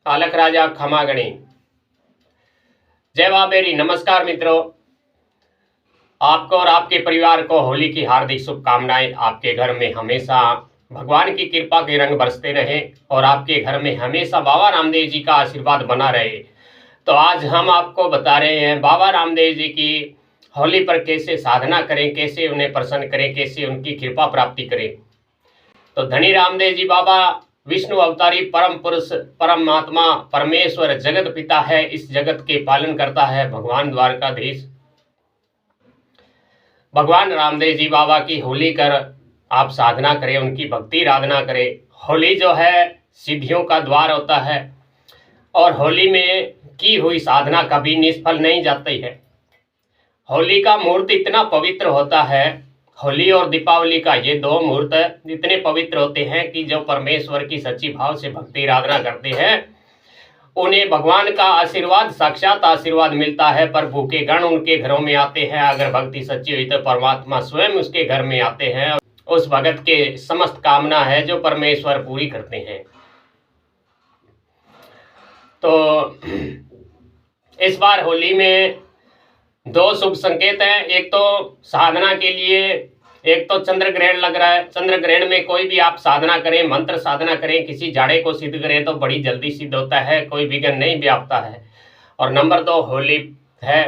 अलख राजा खमागणी। जय बाबेरी। नमस्कार मित्रों, आपको और आपके परिवार को होली की हार्दिक शुभकामनाएं। आपके घर में हमेशा भगवान की कृपा के रंग बरसते रहे और आपके घर में हमेशा बाबा रामदेव जी का आशीर्वाद बना रहे। तो आज हम आपको बता रहे हैं बाबा रामदेव जी की होली पर कैसे साधना करें, कैसे उन्हें प्रसन्न करें, कैसे उनकी कृपा प्राप्ति करें। तो धनी रामदेव जी बाबा विष्णु अवतारी परम पुरुष परमात्मा परमेश्वर जगत पिता है। इस जगत के पालन करता है भगवान द्वारकाधीश भगवान रामदेव जी बाबा की होली कर आप साधना करें, उनकी भक्ति आराधना करें। होली जो है सिद्धियों का द्वार होता है और होली में की हुई साधना कभी निष्फल नहीं जाती है। होली का मुहूर्त इतना पवित्र होता है, होली और दीपावली का ये दो मुहूर्त इतने पवित्र होते हैं कि जो परमेश्वर की सच्ची भाव से भक्ति आराधना करते हैं उन्हें भगवान का आशीर्वाद, साक्षात आशीर्वाद मिलता है। प्रभु के गण उनके घरों में आते हैं। अगर भक्ति सच्ची हुई तो परमात्मा स्वयं उसके घर में आते हैं। उस भगत के समस्त कामना है जो परमेश्वर पूरी करते हैं। तो इस बार होली में दो शुभ संकेत हैं। एक तो साधना के लिए, एक तो चंद्र ग्रहण लग रहा है। चंद्र ग्रहण में कोई भी आप साधना करें, मंत्र साधना करें, किसी जाड़े को सिद्ध करें तो बड़ी जल्दी सिद्ध होता है, कोई विघ्न नहीं व्यापता है। और नंबर 2 होली है,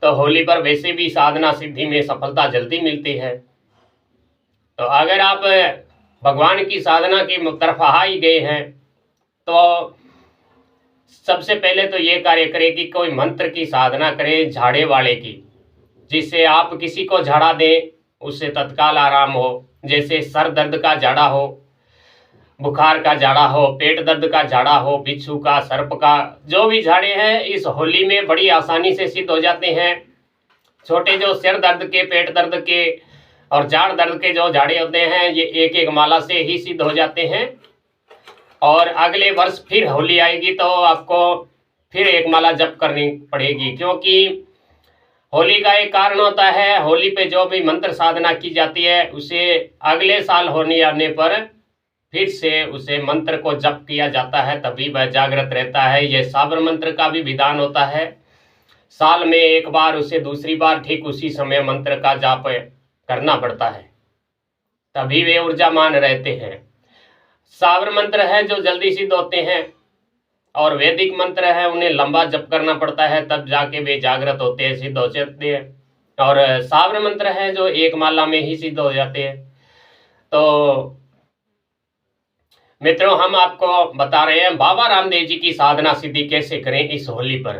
तो होली पर वैसे भी साधना सिद्धि में सफलता जल्दी मिलती है। तो अगर आप भगवान की साधना की तरफ आ ही गए हैं तो सबसे पहले तो ये कार्य करें कि कोई मंत्र की साधना करें झाड़े वाले की, जिससे आप किसी को झाड़ा दें उससे तत्काल आराम हो। जैसे सर दर्द का झाड़ा हो, बुखार का झाड़ा हो, पेट दर्द का झाड़ा हो, बिच्छू का, सर्प का, जो भी झाड़े हैं इस होली में बड़ी आसानी से सिद्ध हो जाते हैं। छोटे जो सिर दर्द के, पेट दर्द के और जाड़ दर्द के जो झाड़े होते हैं ये एक एक माला से ही सिद्ध हो जाते हैं। और अगले वर्ष फिर होली आएगी तो आपको फिर एक माला जप करनी पड़ेगी, क्योंकि होली का एक कारण होता है। होली पे जो भी मंत्र साधना की जाती है उसे अगले साल होली आने पर फिर से उसे मंत्र को जप किया जाता है, तभी वह जागृत रहता है। यह साबर मंत्र का भी विधान होता है। साल में एक बार उसे दूसरी बार ठीक उसी समय मंत्र का जाप करना पड़ता है, तभी वे ऊर्जामान रहते हैं। साबर मंत्र है जो जल्दी सिद्ध होते हैं और वैदिक मंत्र है उन्हें लंबा जप करना पड़ता है, तब जाके वे जागृत होते हैं, सिद्ध हो जाते हैं। और साबर मंत्र है जो एक माला में ही सिद्ध हो जाते हैं। तो मित्रों, हम आपको बता रहे हैं बाबा रामदेव जी की साधना सिद्धि कैसे करें इस होली पर।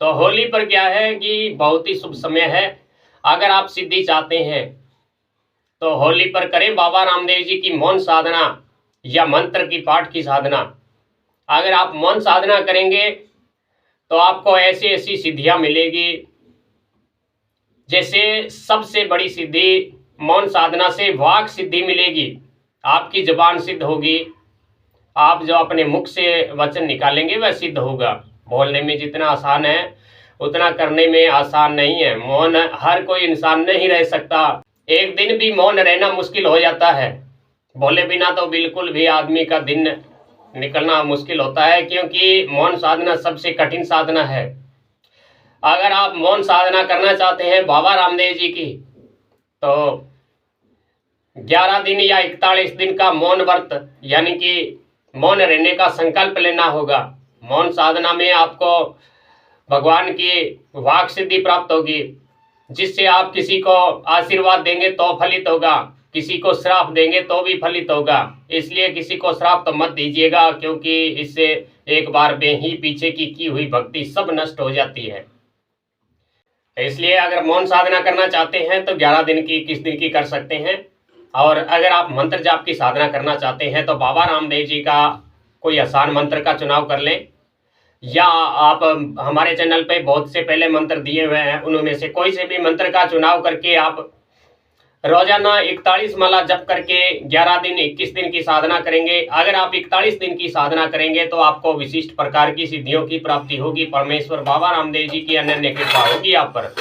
तो होली पर क्या है कि बहुत ही शुभ समय है। अगर आप सिद्धि चाहते हैं तो होली पर करें बाबा रामदेव जी की मौन साधना या मंत्र की पाठ की साधना। अगर आप मौन साधना करेंगे तो आपको ऐसी ऐसी सिद्धियां मिलेगी। जैसे सबसे बड़ी सिद्धि मौन साधना से वाक सिद्धि मिलेगी, आपकी जुबान सिद्ध होगी। आप जो अपने मुख से वचन निकालेंगे वह सिद्ध होगा। बोलने में जितना आसान है उतना करने में आसान नहीं है। मौन हर कोई इंसान नहीं रह सकता, एक दिन भी मौन रहना मुश्किल हो जाता है। बोले बिना तो बिल्कुल भी आदमी का दिन निकलना मुश्किल होता है, क्योंकि मौन साधना सबसे कठिन साधना है। अगर आप मौन साधना करना चाहते हैं बाबा रामदेव जी की तो 11 दिन या 41 दिन का मौन व्रत यानी कि मौन रहने का संकल्प लेना होगा। मौन साधना में आपको भगवान की वाक सिद्धि प्राप्त होगी, जिससे आप किसी को आशीर्वाद देंगे तो फलित होगा, किसी को श्राप देंगे तो भी फलित होगा। इसलिए किसी को श्राप तो मत दीजिएगा, क्योंकि इससे एक बार में ही पीछे की हुई भक्ति सब नष्ट हो जाती है। इसलिए अगर मौन साधना करना चाहते हैं तो 11 दिन की, 21 दिन की कर सकते हैं। और अगर आप मंत्र जाप की साधना करना चाहते हैं तो बाबा रामदेव जी का कोई आसान मंत्र का चुनाव कर लें, या आप हमारे चैनल पे बहुत से पहले मंत्र दिए हुए हैं, उनमें से कोई से भी मंत्र का चुनाव करके आप रोजाना 41 माला जप करके 11 दिन 21 दिन की साधना करेंगे। अगर आप 41 दिन की साधना करेंगे तो आपको विशिष्ट प्रकार की सिद्धियों की प्राप्ति होगी। परमेश्वर बाबा रामदेव जी की अनन्य कृपा होगी आप पर।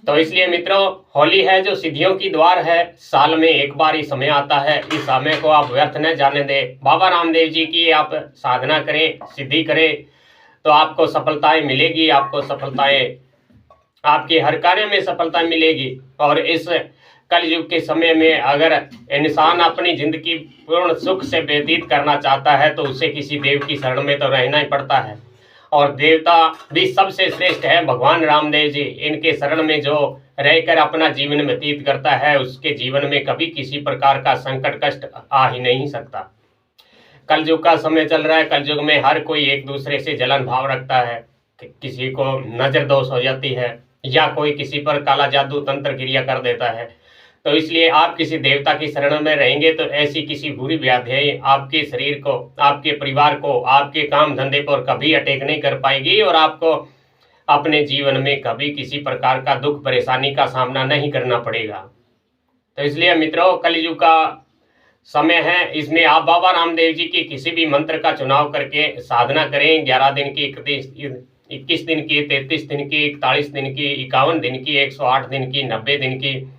तो इसलिए मित्रों, होली है जो सिद्धियों की द्वार है, साल में एक बार ही समय आता है, इस समय को आप व्यर्थ न जाने दें। बाबा रामदेव जी की आप साधना करें, सिद्धि करें, तो आपको सफलताएं मिलेगी, आपको सफलताएं, आपके हर कार्य में सफलता मिलेगी। और इस कलयुग के समय में अगर इंसान अपनी जिंदगी पूर्ण सुख से व्यतीत करना चाहता है तो उसे किसी देव की शरण में तो रहना ही पड़ता है। और देवता भी सबसे श्रेष्ठ है भगवान रामदेव जी। इनके शरण में जो रहकर अपना जीवन व्यतीत करता है उसके जीवन में कभी किसी प्रकार का संकट कष्ट आ ही नहीं सकता। कलयुग का समय चल रहा है, कलयुग में हर कोई एक दूसरे से जलन भाव रखता है, किसी को नजर दोष हो जाती है या कोई किसी पर काला जादू तंत्र क्रिया कर देता है। तो इसलिए आप किसी देवता की शरण में रहेंगे तो ऐसी किसी बुरी व्याधि आपके शरीर को, आपके परिवार को, आपके काम धंधे पर कभी अटैक नहीं कर पाएगी और आपको अपने जीवन में कभी किसी प्रकार का दुख परेशानी का सामना नहीं करना पड़ेगा। तो इसलिए मित्रों, कलयुग का समय है, इसमें आप बाबा रामदेव जी की किसी भी मंत्र का चुनाव करके साधना करें। 11 दिन की, 21 दिन की, 33 दिन की, 41 दिन की, 51 दिन की, 108 दिन की, 90 दिन की।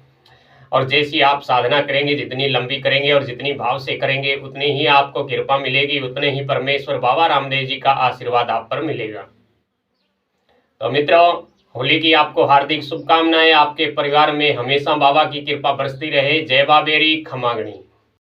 और जैसी आप साधना करेंगे, जितनी लंबी करेंगे और जितनी भाव से करेंगे उतनी ही आपको कृपा मिलेगी, उतने ही परमेश्वर बाबा रामदेव जी का आशीर्वाद आप पर मिलेगा। तो मित्रों, होली की आपको हार्दिक शुभकामनाएं। आपके परिवार में हमेशा बाबा की कृपा बरसती रहे। जय बाबेरी खमागणी।